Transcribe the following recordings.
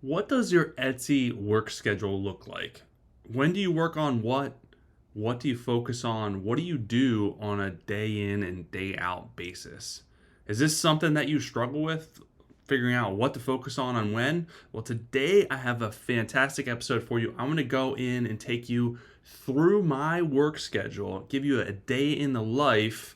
What does your Etsy work schedule look like? When do you work on what? What do you focus on? What do you do on a day in and day out basis? Is this something that you struggle with figuring out what to focus on when? Well, today I have a fantastic episode for you. I'm going to go in and take you through my work schedule, give you a day in the life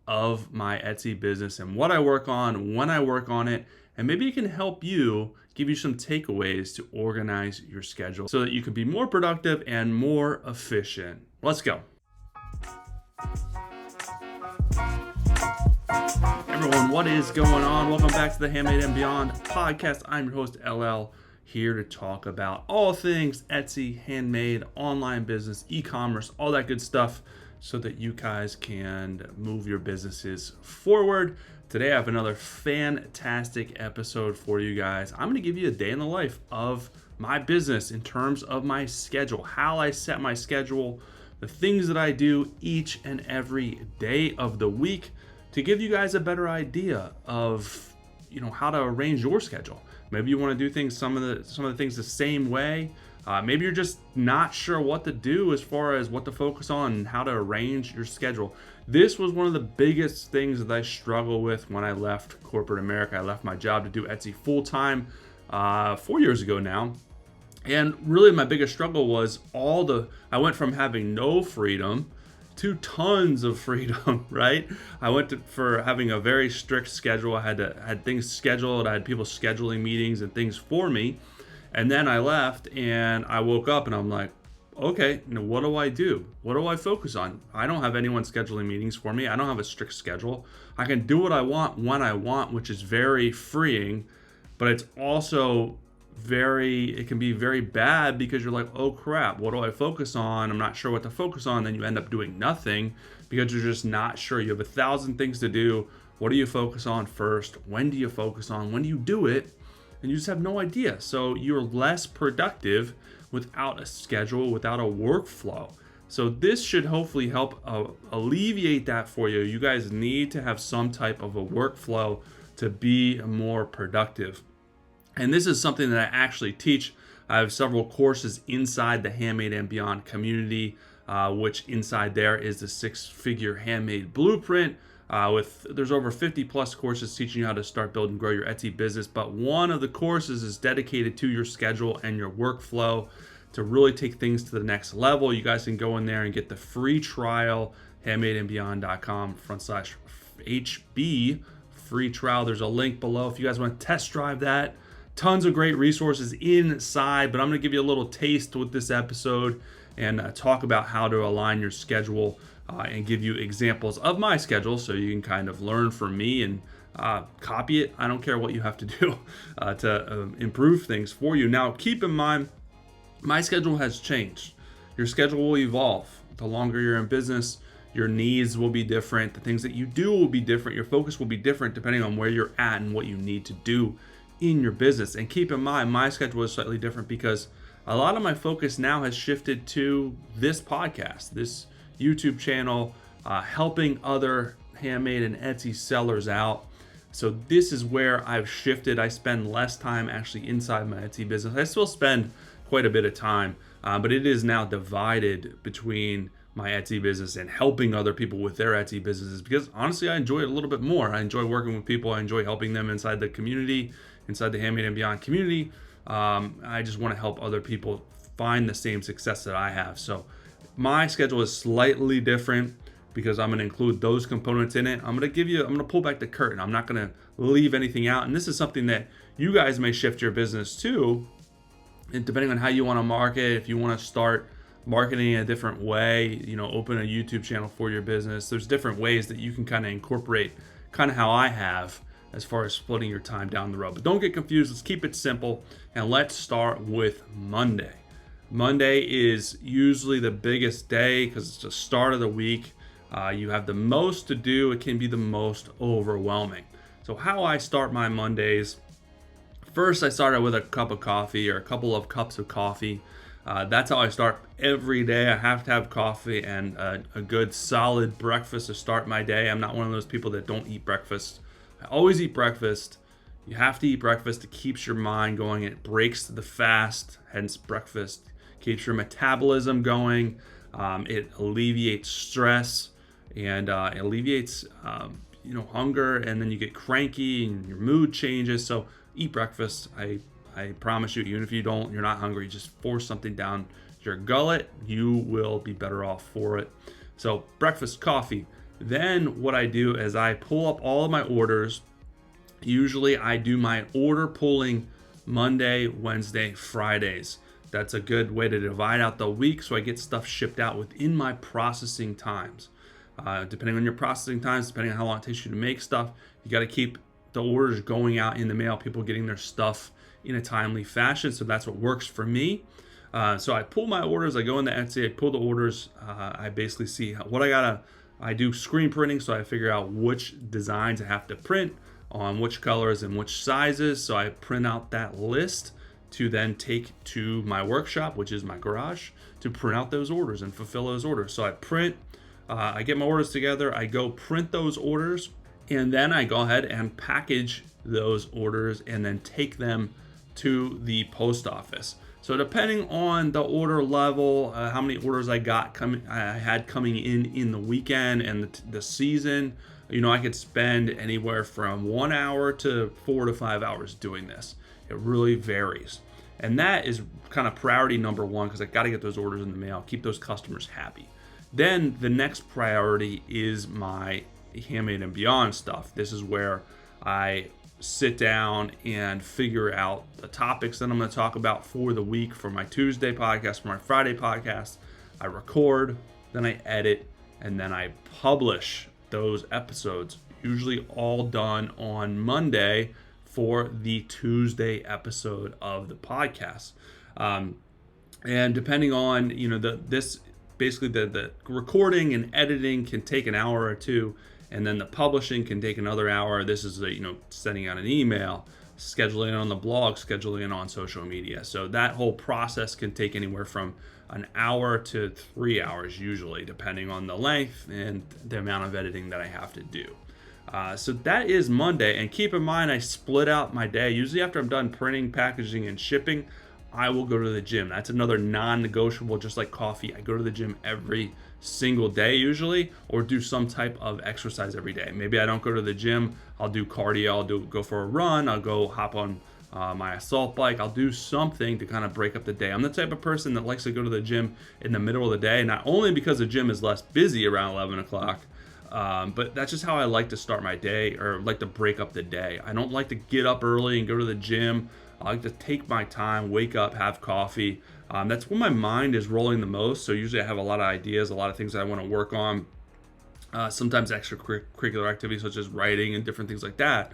of my Etsy business and what I work on, when I work on it, and maybe it can help you give you some takeaways to organize your schedule so that you can be more productive and more efficient. Let's go. Everyone, what is going on? Welcome back to the Handmade and Beyond podcast. I'm your host, LL, here to talk about all things Etsy, handmade, online business, e-commerce, all that good stuff so that you guys can move your businesses forward. Today I have another fantastic episode for you guys. I'm going to give you a day in the life of my business in terms of my schedule, how I set my schedule, the things that I do each and every day of the week to give you guys a better idea of, how to arrange your schedule. Maybe you want to do things some of the things the same way. Maybe you're just not sure what to do as far as what to focus on and how to arrange your schedule. This was one of the biggest things that I struggled with when I left corporate America. I left my job to do Etsy full time 4 years ago now. And really my biggest struggle was I went from having no freedom to tons of freedom, right? I went for having a very strict schedule. I had things scheduled. I had people scheduling meetings and things for me. And then I left and I woke up and I'm like, okay, what do I do? What do I focus on? I don't have anyone scheduling meetings for me. I don't have a strict schedule. I can do what I want when I want, which is very freeing, but it's also it can be very bad because you're like, oh crap, what do I focus on? I'm not sure what to focus on. Then you end up doing nothing because you're just not sure. You have 1,000 things to do. What do you focus on first? When do you focus on? When do you do it? And you just have no idea. So you're less productive without a schedule, without a workflow. So this should hopefully help alleviate that for you. You guys need to have some type of a workflow to be more productive. And this is something that I actually teach. I have several courses inside the Handmade and Beyond community, which inside there is the 6-figure handmade blueprint. There's over 50 plus courses teaching you how to start, build, and grow your Etsy business. But one of the courses is dedicated to your schedule and your workflow to really take things to the next level. You guys can go in there and get the free trial, handmadeandbeyond.com/HB free trial. There's a link below if you guys want to test drive that. Tons of great resources inside, but I'm going to give you a little taste with this episode and talk about how to align your schedule and give you examples of my schedule so you can kind of learn from me and copy it. I don't care what you have to do to improve things for you. Now, keep in mind, my schedule has changed. Your schedule will evolve. The longer you're in business, your needs will be different. The things that you do will be different. Your focus will be different depending on where you're at and what you need to do in your business. And keep in mind, my schedule is slightly different because a lot of my focus now has shifted to this podcast, this YouTube channel, helping other handmade and Etsy sellers out. So this is where I've shifted. I spend less time actually inside my Etsy business. I still spend quite a bit of time, but it is now divided between my Etsy business and helping other people with their Etsy businesses because honestly, I enjoy it a little bit more. I enjoy working with people. I enjoy helping them inside the community, inside the Handmade and Beyond community. I just want to help other people find the same success that I have. So my schedule is slightly different because I'm going to include those components in it. I'm going to pull back the curtain. I'm not going to leave anything out. And this is something that you guys may shift your business to, and depending on how you want to market. If you want to start marketing in a different way, open a YouTube channel for your business. There's different ways that you can kind of incorporate kind of how I have as far as splitting your time down the road. But don't get confused. Let's keep it simple. And let's start with Monday. Monday is usually the biggest day because it's the start of the week. You have the most to do. It can be the most overwhelming. So how I start my Mondays, first I started with a cup of coffee or a couple of cups of coffee. That's how I start every day. I have to have coffee and a good solid breakfast to start my day. I'm not one of those people that don't eat breakfast. I always eat breakfast. You have to eat breakfast. It keeps your mind going. It breaks the fast, hence breakfast. Keeps your metabolism going. It alleviates stress and alleviates hunger, and then you get cranky and your mood changes. So eat breakfast. I promise you, even if you're not hungry, just force something down your gullet. You will be better off for it. So breakfast, coffee. Then what I do is I pull up all of my orders. Usually I do my order pulling Monday, Wednesday, Fridays. That's a good way to divide out the week so I get stuff shipped out within my processing times. Depending on your processing times, depending on how long it takes you to make stuff, you got to keep the orders going out in the mail, people getting their stuff in a timely fashion. So that's what works for me. So I pull my orders, I go into Etsy, I pull the orders, I basically see what I do screen printing, so I figure out which designs I have to print on which colors and which sizes. So I print out that list to then take to my workshop, which is my garage, to print out those orders and fulfill those orders. So I print, I get my orders together, I go print those orders, and then I go ahead and package those orders and then take them to the post office. So depending on the order level, how many orders I had coming in the weekend and the season, I could spend anywhere from 1 hour to 4 to 5 hours doing this. It really varies. And that is kind of priority number one, because I got to get those orders in the mail, keep those customers happy. Then the next priority is my Handmade and Beyond stuff. This is where I sit down and figure out the topics that I'm going to talk about for the week, for my Tuesday podcast, for my Friday podcast. I record, then I edit, and then I publish those episodes, usually all done on Monday for the Tuesday episode of the podcast. And depending on, the recording and editing can take an hour or two, and then the publishing can take another hour. This is sending out an email, scheduling it on the blog, scheduling it on social media. So that whole process can take anywhere from an hour to 3 hours usually, depending on the length and the amount of editing that I have to do. So that is Monday. And keep in mind, I split out my day. Usually after I'm done printing, packaging, and shipping, I will go to the gym. That's another non-negotiable, just like coffee. I go to the gym every single day usually, or do some type of exercise every day. Maybe I don't go to the gym, I'll do cardio, I'll go for a run, I'll go hop on my assault bike, I'll do something to kind of break up the day. I'm the type of person that likes to go to the gym in the middle of the day, not only because the gym is less busy around 11 o'clock, but that's just how I like to start my day, or like to break up the day. I don't like to get up early and go to the gym. I like to take my time, wake up, have coffee. That's when my mind is rolling the most. So usually I have a lot of ideas, a lot of things that I want to work on. Sometimes extracurricular activities such as writing and different things like that.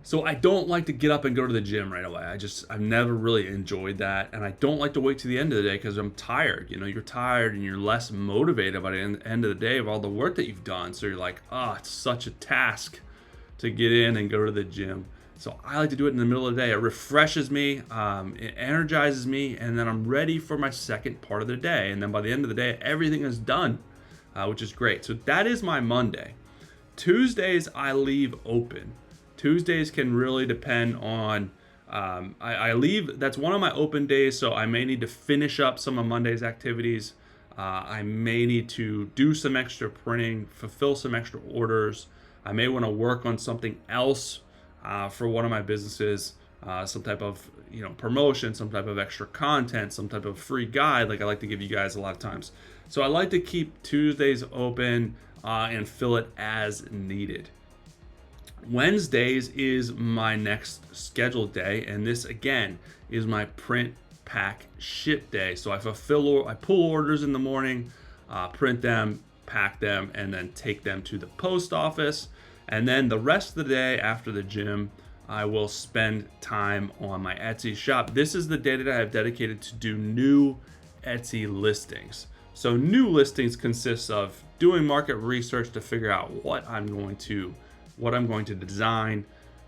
So I don't like to get up and go to the gym right away. I've never really enjoyed that. And I don't like to wait to the end of the day because I'm tired. You're tired and you're less motivated by the end of the day of all the work that you've done. So you're like, it's such a task to get in and go to the gym. So I like to do it in the middle of the day. It refreshes me, it energizes me, and then I'm ready for my second part of the day. And then by the end of the day, everything is done, which is great. So that is my Monday. Tuesdays, I leave open. Tuesdays can really depend on, I leave, that's one of my open days, so I may need to finish up some of Monday's activities. I may need to do some extra printing, fulfill some extra orders. I may want to work on something else for one of my businesses, some type of promotion, some type of extra content, some type of free guide like I like to give you guys a lot of times. So I like to keep Tuesdays open and fill it as needed. Wednesdays is my next scheduled day, and this again is my print, pack, ship day. So I pull orders in the morning, print them, pack them, and then take them to the post office. And then the rest of the day after the gym, I will spend time on my Etsy shop. This is the day that I have dedicated to do new Etsy listings. So new listings consists of doing market research to figure out what I'm going to design,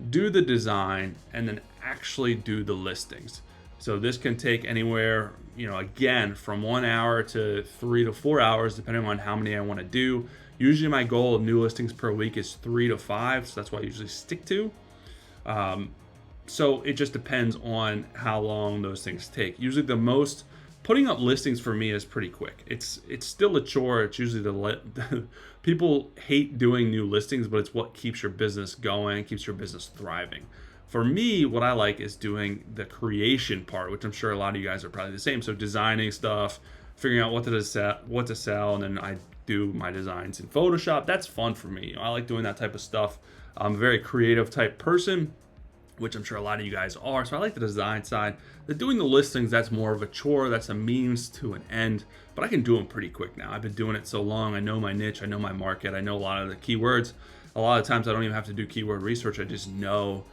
do the design, and then actually do the listings. So this can take anywhere, again, from 1 hour to 3 to 4 hours, depending on how many I want to do. Usually my goal of new listings per week is 3 to 5, so that's what I usually stick to. So it just depends on how long those things take. Usually putting up listings for me is pretty quick. It's still a chore. It's usually people hate doing new listings, but it's what keeps your business going, keeps your business thriving. For me, what I like is doing the creation part, which I'm sure a lot of you guys are probably the same. So designing stuff, figuring out what to sell, and then I do my designs in Photoshop. That's fun for me. I like doing that type of stuff. I'm a very creative type person, which I'm sure a lot of you guys are. So I like the design side. Doing the listings, that's more of a chore. That's a means to an end, but I can do them pretty quick now. I've been doing it so long. I know my niche. I know my market. I know a lot of the keywords. A lot of times I don't even have to do keyword research. I just know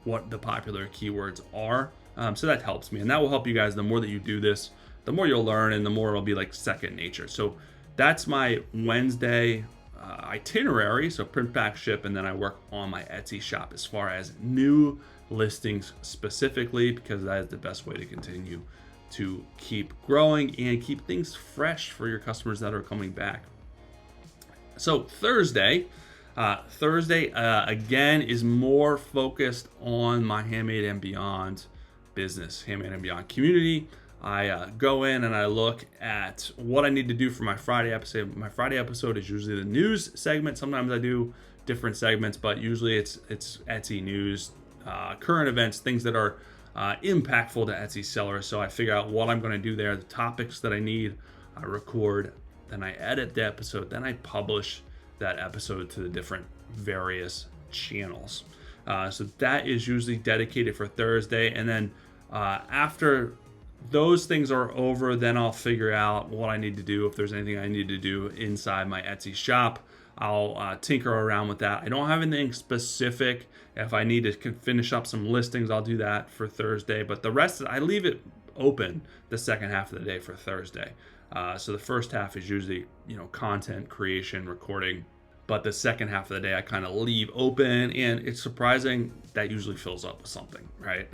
what the popular keywords are. So that helps me, and that will help you guys. The more that you do this, the more you'll learn, and the more it'll be like second nature. So that's my Wednesday itinerary. So print, pack, ship, and then I work on my Etsy shop as far as new listings specifically, because that is the best way to continue to keep growing and keep things fresh for your customers that are coming back. So Thursday again is more focused on my Handmade and Beyond business, Handmade and Beyond community. I go in and I look at what I need to do for my Friday episode. My Friday episode is usually the news segment. Sometimes I do different segments, but usually it's Etsy news, current events, things that are impactful to Etsy sellers. So I figure out what I'm going to do there, the topics that I need. I record, then I edit the episode, then I publish that episode to the different various channels. So that is usually dedicated for Thursday. And then after those things are over, then I'll figure out what I need to do. If there's anything I need to do inside my Etsy shop, I'll tinker around with that. I don't have anything specific. If I need to finish up some listings, I'll do that for Thursday. But the rest, I leave it open the second half of the day for Thursday. So the first half is usually, content creation, recording. But the second half of the day, I kind of leave open, and it's surprising that usually fills up with something, right?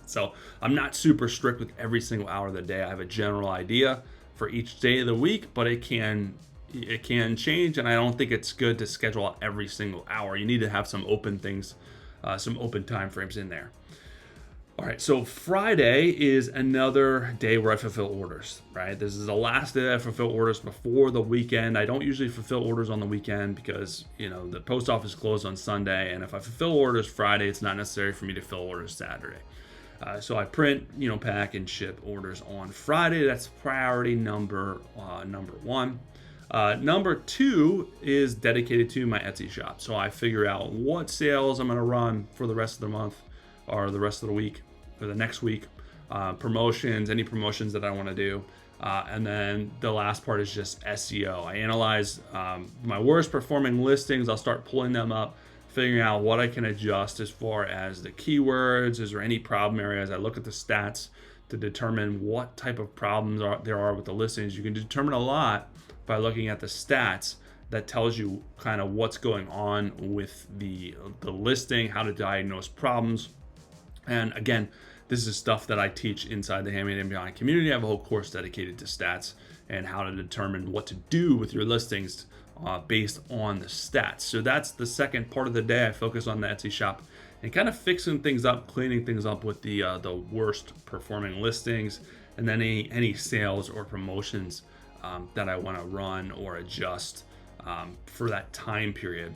So I'm not super strict with every single hour of the day. I have a general idea for each day of the week, but it can change, and I don't think it's good to schedule out every single hour. You need to have some open things, some open time frames in there. All right, so Friday is another day where I fulfill orders, right? This is the last day I fulfill orders before the weekend. I don't usually fulfill orders on the weekend because, the post office is closed on Sunday. And if I fulfill orders Friday, it's not necessary for me to fill orders Saturday. So I print, pack and ship orders on Friday. That's priority number one. Number two is dedicated to my Etsy shop. So I figure out what sales I'm going to run for the rest of the month or the rest of the week or the next week, promotions, any promotions that I want to do. And then the last part is just SEO. I analyze my worst performing listings. I'll start pulling them up, figuring out what I can adjust as far as the keywords. Is there any problem areas? I look at the stats to determine what type of problems there are with the listings. You can determine a lot by looking at the stats. That tells you kind of what's going on with the listing, how to diagnose problems. And again, this is stuff that I teach inside the Handmade and Beyond community. I have a whole course dedicated to stats and how to determine what to do with your listings based on the stats. So that's the second part of the day. I focus on the Etsy shop and kind of fixing things up, cleaning things up with the worst performing listings, and then any sales or promotions that I want to run or adjust for that time period.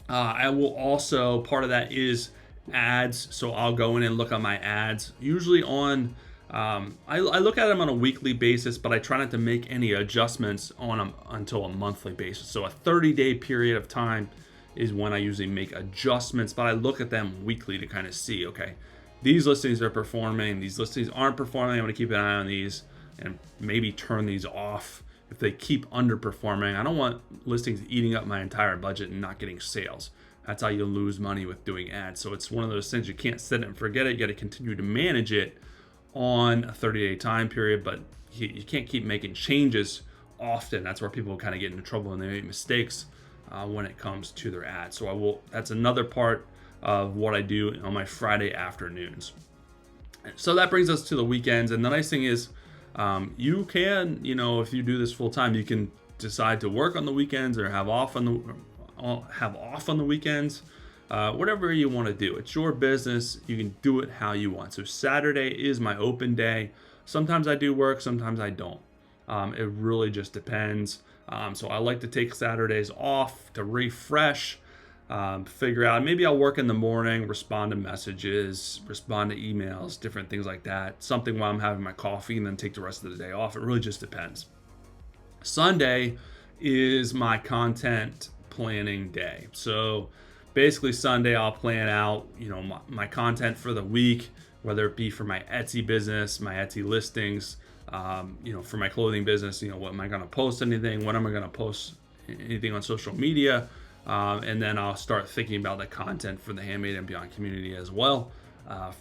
I will also, part of that is ads. So I'll go in and look at my ads, usually on, I look at them on a weekly basis, but I try not to make any adjustments on them until a monthly basis. So a 30-day period of time is when I usually make adjustments, but I look at them weekly to kind of see, okay, these listings are performing, these listings aren't performing. I'm going to keep an eye on these and maybe turn these off if they keep underperforming. I don't want listings eating up my entire budget and not getting sales. That's how you lose money with doing ads. So it's one of those things, you can't set it and forget it. You got to continue to manage it on a 30-day time period, but you can't keep making changes often. That's where people kind of get into trouble and they make mistakes when it comes to their ads. So that's another part of what I do on my Friday afternoons. So that brings us to the weekends. And the nice thing is, you can, if you do this full time, you can decide to work on the weekends or have off on the weekends. whatever you want to do. It's your business. You can do it how you want. So Saturday is my open day. Sometimes I do work, sometimes I don't. It really just depends. So I like to take Saturdays off to refresh, figure out, maybe I'll work in the morning, respond to messages, respond to emails, different things like that. Something while I'm having my coffee, and then take the rest of the day off. It really just depends. Sunday is my content planning day. So basically Sunday I'll plan out, my content for the week, whether it be for my Etsy business, my Etsy listings, for my clothing business, what am I going to post anything? When am I going to post anything on social media? And then I'll start thinking about the content for the Handmade and Beyond community as well.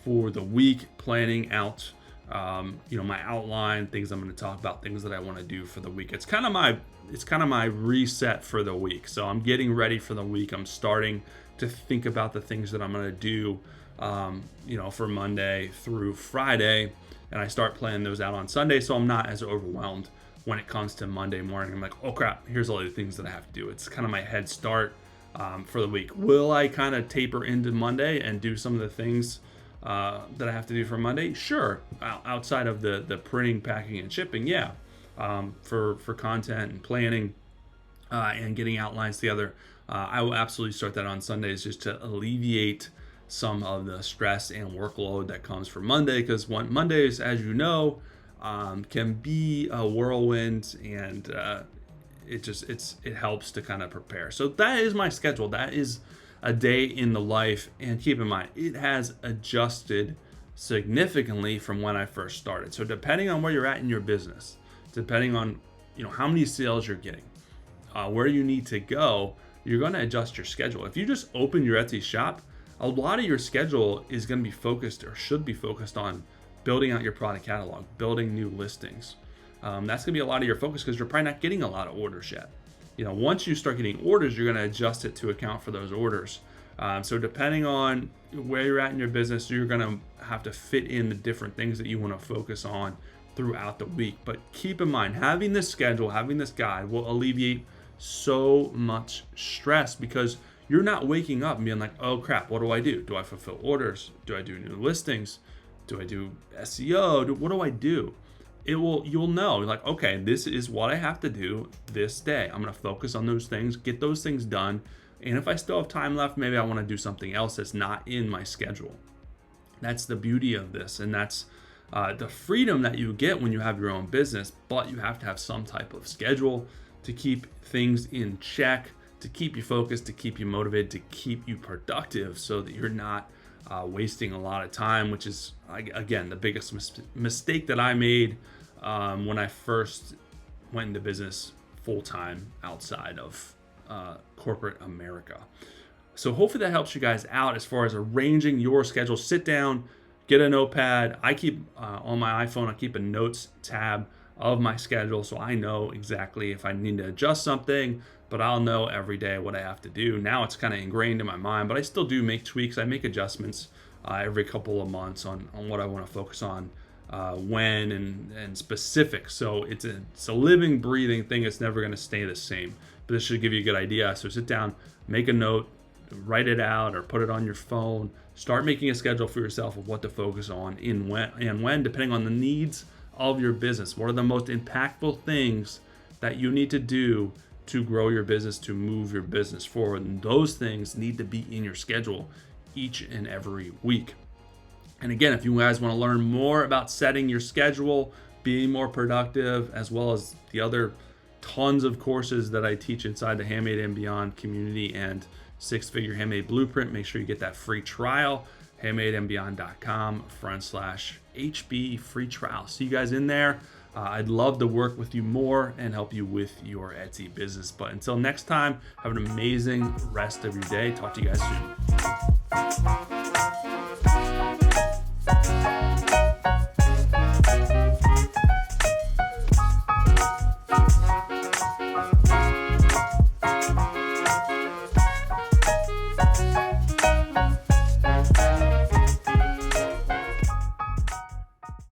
For the week, planning out, my outline, things I'm going to talk about, things that I want to do for the week. It's kind of my reset for the week. So I'm getting ready for the week. I'm starting to think about the things that I'm going to do, for Monday through Friday. And I start planning those out on Sunday, so I'm not as overwhelmed when it comes to Monday morning. I'm like, oh crap, here's all the things that I have to do. It's kind of my head start for the week. Will I kind of taper into Monday and do some of the things that I have to do for Monday? Sure. Outside of the printing, packing, and shipping, yeah. For content and planning and getting outlines together, I will absolutely start that on Sundays just to alleviate some of the stress and workload that comes for Monday, because Mondays, as you know, can be a whirlwind, and it helps to kind of prepare. So that is my schedule. That is a day in the life, and keep in mind, it has adjusted significantly from when I first started. So depending on where you're at in your business, depending on how many sales you're getting, where you need to go, you're going to adjust your schedule. If you just open your Etsy shop, a lot of your schedule is going to be focused, or should be focused, on building out your product catalog, building new listings. That's going to be a lot of your focus, because you're probably not getting a lot of orders yet. Once you start getting orders, you're going to adjust it to account for those orders. So depending on where you're at in your business, you're going to have to fit in the different things that you want to focus on throughout the week. But keep in mind, having this schedule, having this guide will alleviate so much stress, because you're not waking up and being like, oh crap, what do I do? Do I fulfill orders? Do I do new listings? Do I do SEO? What do I do? You'll know, like, okay, this is what I have to do this day. I'm going to focus on those things, get those things done. And if I still have time left, maybe I want to do something else that's not in my schedule. That's the beauty of this. And that's the freedom that you get when you have your own business, but you have to have some type of schedule to keep things in check, to keep you focused, to keep you motivated, to keep you productive, so that you're not wasting a lot of time, which is, again, the biggest mistake that I made when I first went into business full-time outside of corporate America. So hopefully that helps you guys out as far as arranging your schedule. Sit down, get a notepad. I keep on my iPhone, I keep a notes tab of my schedule, so I know exactly if I need to adjust something, but I'll know every day what I have to do. Now it's kind of ingrained in my mind, but I still do make tweaks. I make adjustments every couple of months on what I want to focus on, when and specific. So it's a living, breathing thing. It's never going to stay the same, but this should give you a good idea. So sit down, make a note, write it out, or put it on your phone. Start making a schedule for yourself of what to focus on and when, depending on the needs of your business. What are the most impactful things that you need to do to grow your business, to move your business forward? And those things need to be in your schedule each and every week. And again, if you guys want to learn more about setting your schedule, being more productive, as well as the other tons of courses that I teach inside the Handmade and Beyond community and Six-Figure Handmade Blueprint, make sure you get that free trial, handmadeandbeyond.com/HB free trial. See you guys in there. I'd love to work with you more and help you with your Etsy business. But until next time, have an amazing rest of your day. Talk to you guys soon.